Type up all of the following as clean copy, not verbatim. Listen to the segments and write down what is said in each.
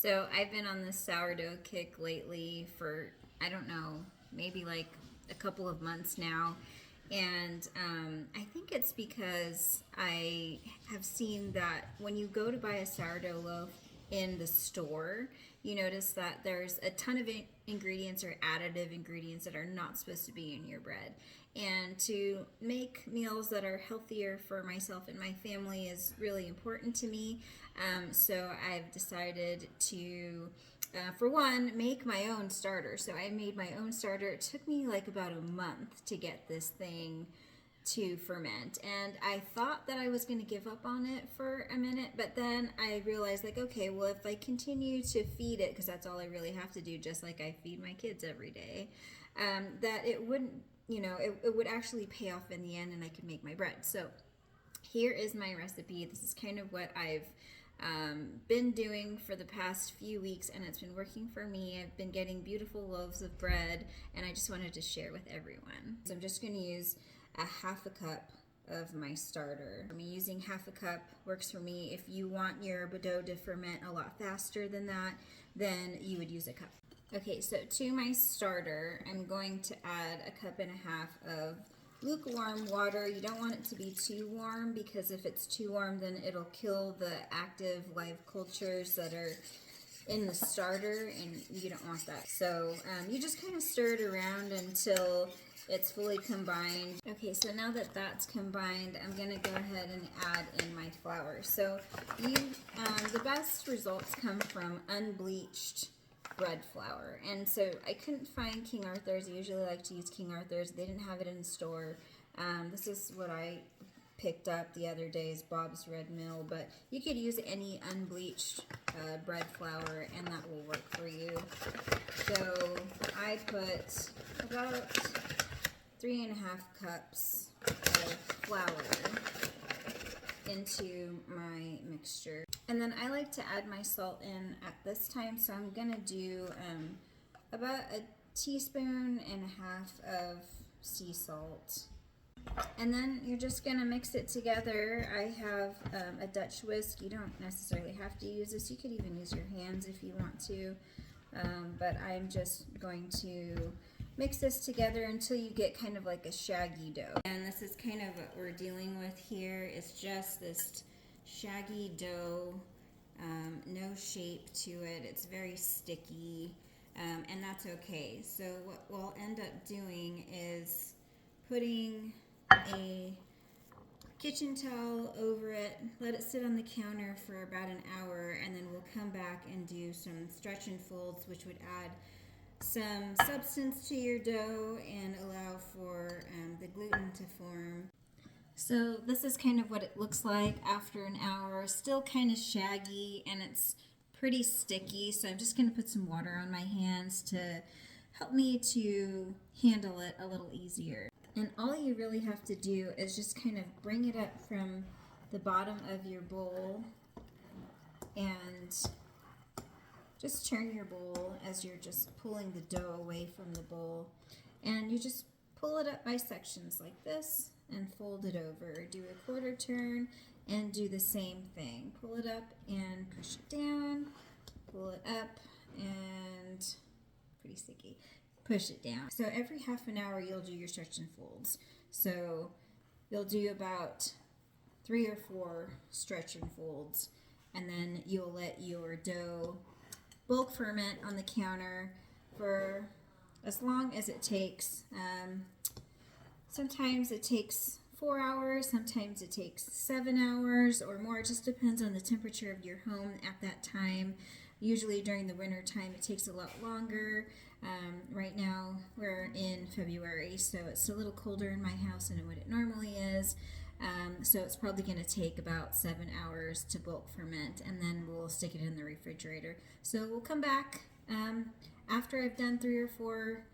So I've been on this sourdough kick lately for, I don't know, maybe like a couple of months now. And I think it's because I have seen that when you go to buy a sourdough loaf in the store, you notice that there's a ton of ingredients or additive ingredients that are not supposed to be in your bread. And to make meals that are healthier for myself and my family is really important to me. So I've decided to, for one, make my own starter. So I made my own starter. It took me like about a month to get this thing to ferment, and I thought that I was going to give up on it for a minute, but then I realized, like, okay, well, if I continue to feed it, because that's all I really have to do, just like I feed my kids every day, that it wouldn't, it would actually pay off in the end, and I could make my bread. So here is my recipe. This is kind of what I've been doing for the past few weeks, and it's been working for me. I've been getting beautiful loaves of bread, and I just wanted to share with everyone. So I'm just going to use a half a cup of my starter. I mean, using half a cup works for me. If you want your dough to ferment a lot faster than that, then you would use a cup. Okay, so to my starter, I'm going to add a cup and a half of lukewarm water. You don't want it to be too warm, because if it's too warm, then it'll kill the active live cultures that are in the starter, and you don't want that. So you just kind of stir it around until it's fully combined. Okay, so now that that's combined, I'm gonna go ahead and add in my flour. So the best results come from unbleached bread flour, and so I couldn't find King Arthur's. I usually like to use King Arthur's. They didn't have it in the store. This is what I picked up the other day, is Bob's Red Mill, but you could use any unbleached bread flour, and that will work for you. So I put about 3.5 cups of flour into my mixture. And then I like to add my salt in at this time, so I'm gonna do about a teaspoon and a half of sea salt. And then you're just gonna mix it together. I have a Dutch whisk. You don't necessarily have to use this. You could even use your hands if you want to, but I'm just going to mix this together until you get kind of like a shaggy dough. And this is kind of what we're dealing with here. It's just this shaggy dough, no shape to it. It's very sticky, and that's okay. So what we'll end up doing is putting a kitchen towel over it, let it sit on the counter for about an hour, and then we'll come back and do some stretch and folds, which would add some substance to your dough and allow for the gluten to form. So this is kind of what it looks like after an hour. Still kind of shaggy, and it's pretty sticky, so I'm just going to put some water on my hands to help me to handle it a little easier. And all you really have to do is just kind of bring it up from the bottom of your bowl and just turn your bowl as you're just pulling the dough away from the bowl. And you just pull it up by sections like this and fold it over. Do a quarter turn and do the same thing. Pull it up and push it down. Pull it up and, pretty sticky, push it down. So every half an hour you'll do your stretch and folds. So you'll do about 3 or 4 stretch and folds, and then you'll let your dough bulk ferment on the counter for as long as it takes. Sometimes it takes 4 hours, sometimes it takes 7 hours or more. It just depends on the temperature of your home at that time. Usually during the winter time it takes a lot longer. Right now we're in February, so it's a little colder in my house than what it normally is. So it's probably going to take about 7 hours to bulk ferment, and then we'll stick it in the refrigerator. So we'll come back after I've done 3 or 4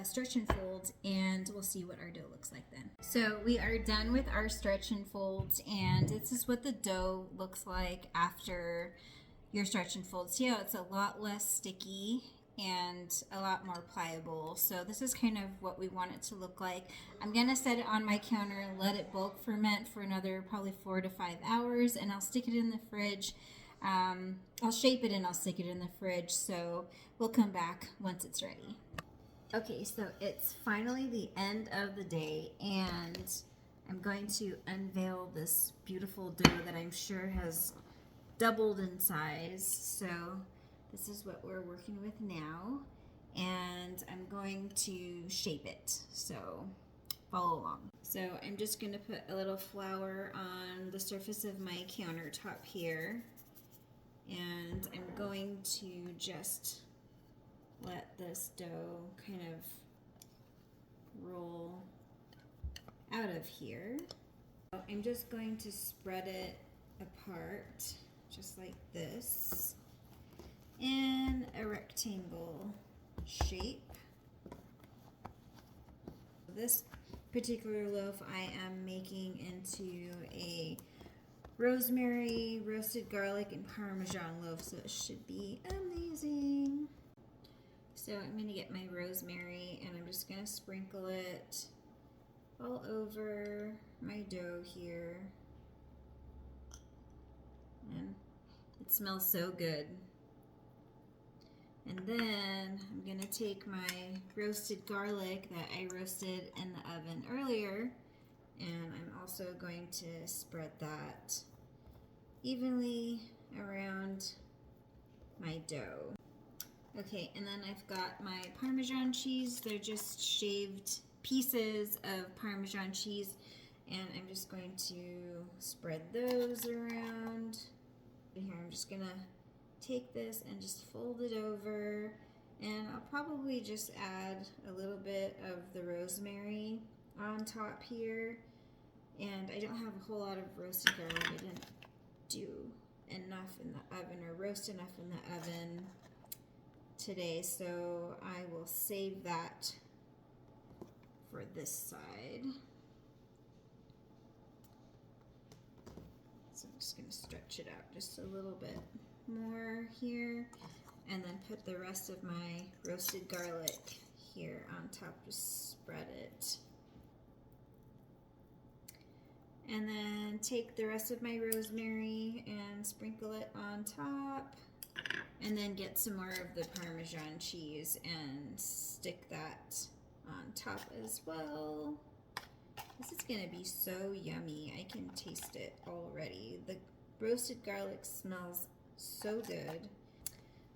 stretch and folds, and we'll see what our dough looks like then. So we are done with our stretch and folds, and this is what the dough looks like after your stretch and folds. See how it's a lot less sticky and a lot more pliable. So this is kind of what we want it to look like. I'm gonna set it on my counter and let it bulk ferment for another probably 4 to 5 hours, and I'll stick it in the fridge I'll shape it and I'll stick it in the fridge, so we'll come back once it's ready. Okay, so it's finally the end of the day, and I'm going to unveil this beautiful dough that I'm sure has doubled in size. So this is what we're working with now, and I'm going to shape it, so follow along. So I'm just going to put a little flour on the surface of my countertop here, and I'm going to just let this dough kind of roll out of here. So I'm just going to spread it apart just like this in a rectangle shape. This particular loaf I am making into a rosemary, roasted garlic, and Parmesan loaf, so it should be amazing. So I'm going to get my rosemary and I'm just going to sprinkle it all over my dough here. And it smells so good. And then I'm going to take my roasted garlic that I roasted in the oven earlier, and I'm also going to spread that evenly around my dough. Okay, and then I've got my Parmesan cheese. They're just shaved pieces of Parmesan cheese, and I'm just going to spread those around. And here I'm just gonna take this and just fold it over, and I'll probably just add a little bit of the rosemary on top here. And I don't have a whole lot of roasted garlic. I didn't do enough in the oven or roast enough in the oven today, so I will save that for this side. So I'm just going to stretch it out just a little bit more here, and then put the rest of my roasted garlic here on top. Just spread it. And then take the rest of my rosemary and sprinkle it on top. And then get some more of the Parmesan cheese and stick that on top as well. This is gonna be so yummy. I can taste it already. The roasted garlic smells so good.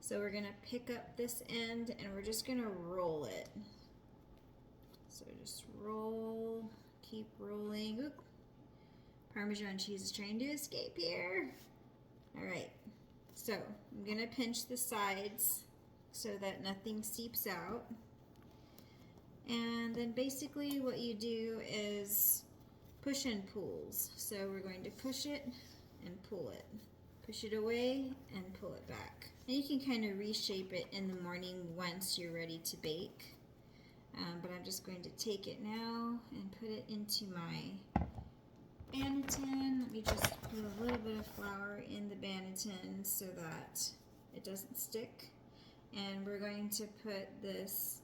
So we're gonna pick up this end and we're just gonna roll it. So just roll, keep rolling. Oop. Parmesan cheese is trying to escape here. All right. So I'm going to pinch the sides so that nothing seeps out. And then basically what you do is push and pulls. So we're going to push it and pull it. Push it away and pull it back. And you can kind of reshape it in the morning once you're ready to bake. But I'm just going to take it now and put it into my Banneton. Let me just put a little bit of flour in the Banneton so that it doesn't stick. And we're going to put this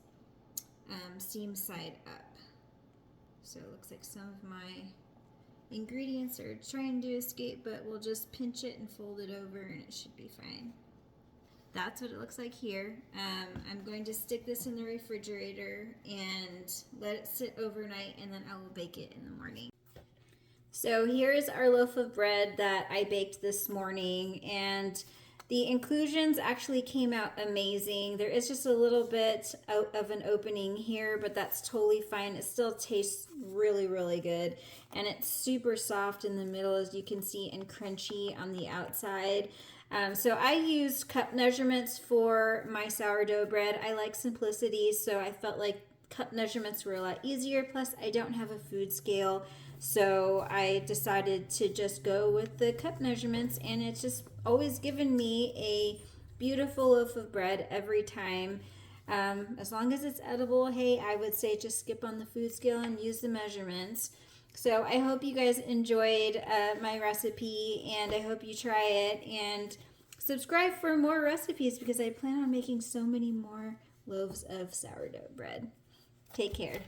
seam side up. So it looks like some of my ingredients are trying to escape, but we'll just pinch it and fold it over and it should be fine. That's what it looks like here. I'm going to stick this in the refrigerator and let it sit overnight, and then I will bake it in the morning. So here's our loaf of bread that I baked this morning, and the inclusions actually came out amazing. There is just a little bit of an opening here, but that's totally fine. It still tastes really, really good, and it's super soft in the middle, as you can see, and crunchy on the outside. So I used cup measurements for my sourdough bread. I like simplicity, so I felt like cup measurements were a lot easier. Plus, I don't have a food scale, so I decided to just go with the cup measurements, and it's just always given me a beautiful loaf of bread every time. As long as it's edible, hey, I would say just skip on the food scale and use the measurements. So I hope you guys enjoyed my recipe, and I hope you try it, and subscribe for more recipes because I plan on making so many more loaves of sourdough bread. Take care.